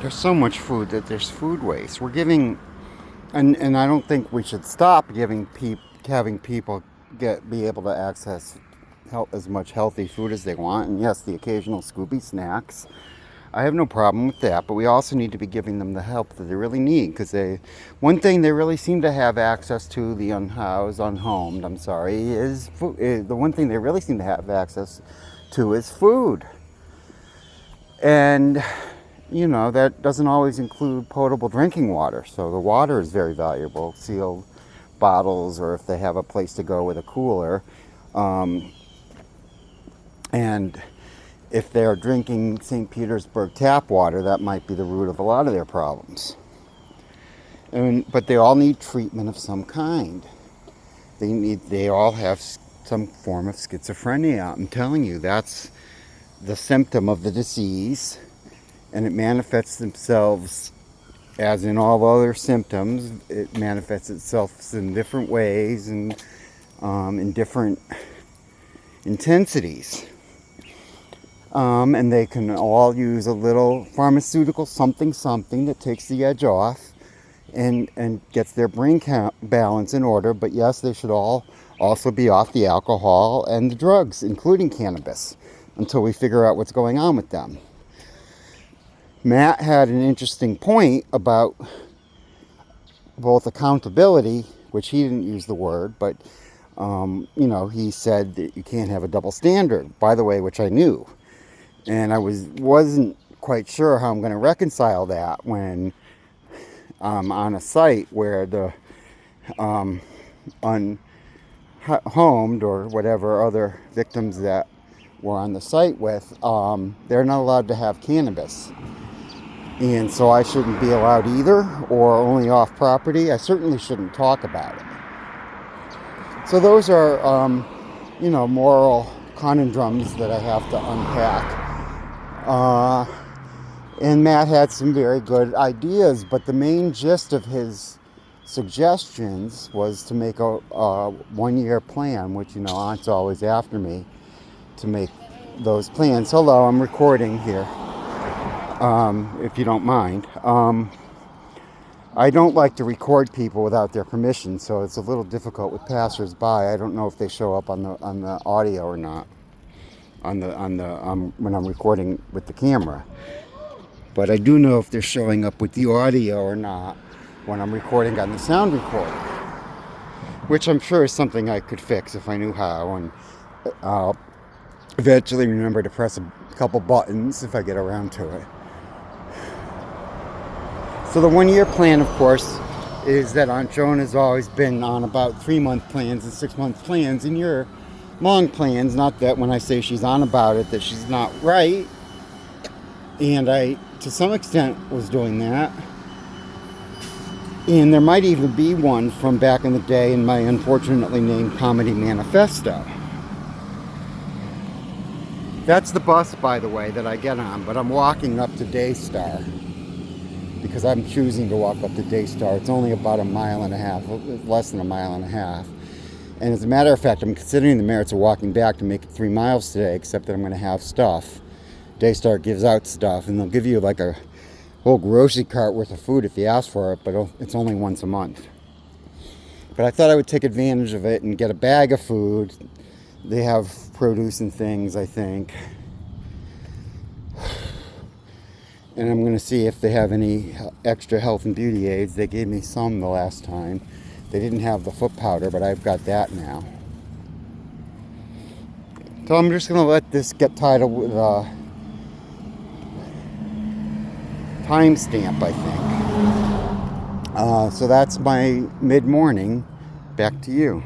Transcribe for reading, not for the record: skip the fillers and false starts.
There's so much food that there's food waste. We're giving, and I don't think we should stop having people be able to access as much healthy food as they want. And yes, the occasional Scooby snacks. I have no problem with that, but we also need to be giving them the help that they really need, because one thing they really seem to have access to, the unhomed, is food. The one thing they really seem to have access to is food. And, that doesn't always include potable drinking water. So the water is very valuable, sealed bottles, or if they have a place to go with a cooler. And if they're drinking St. Petersburg tap water, that might be the root of a lot of their problems. But they all need treatment of some kind. They all have some form of schizophrenia. I'm telling you, that's the symptom of the disease, and it manifests themselves as in all other symptoms. It manifests itself in different ways and in different intensities. And they can all use a little pharmaceutical something that takes the edge off and gets their brain balance in order. But yes, they should all also be off the alcohol and the drugs, including cannabis, until we figure out what's going on with them. Matt had an interesting point about both accountability, which he didn't use the word, but he said that you can't have a double standard, by the way, which I knew. And I wasn't quite sure how I'm going to reconcile that when I'm on a site where the unhomed or whatever other victims that we're on the site with, they're not allowed to have cannabis. And so I shouldn't be allowed either, or only off property. I certainly shouldn't talk about it. So those are, moral conundrums that I have to unpack. And Matt had some very good ideas, but the main gist of his suggestions was to make a 1-year plan, which, Aunt's always after me to make those plans. Hello, I'm recording here, if you don't mind. I don't like to record people without their permission, so it's a little difficult with passersby. I don't know if they show up on the audio or not when I'm recording with the camera. But I do know if they're showing up with the audio or not when I'm recording on the sound recorder, which I'm sure is something I could fix if I knew how, and I'll eventually remember to press a couple buttons if I get around to it. So the 1-year plan, of course, is that Aunt Joan has always been on about 3-month plans and 6-month plans, and your long plans. Not that when I say she's on about it that she's not right. And I, to some extent, was doing that. And there might even be one from back in the day in my unfortunately named Comedy Manifesto. That's the bus, by the way, that I get on, but I'm walking up to Daystar because I'm choosing to walk up to Daystar. It's only about a mile and a half, less than a mile and a half. And as a matter of fact, I'm considering the merits of walking back to make it 3 miles today, except that I'm going to have stuff. Daystar gives out stuff, and they'll give you like a whole grocery cart worth of food if you ask for it, but it's only once a month. But I thought I would take advantage of it and get a bag of food. They have produce and things, I think. And I'm going to see if they have any extra health and beauty aids. They gave me some the last time. They didn't have the foot powder, but I've got that now. So I'm just going to let this get titled with a timestamp, I think. So that's my mid-morning. Back to you.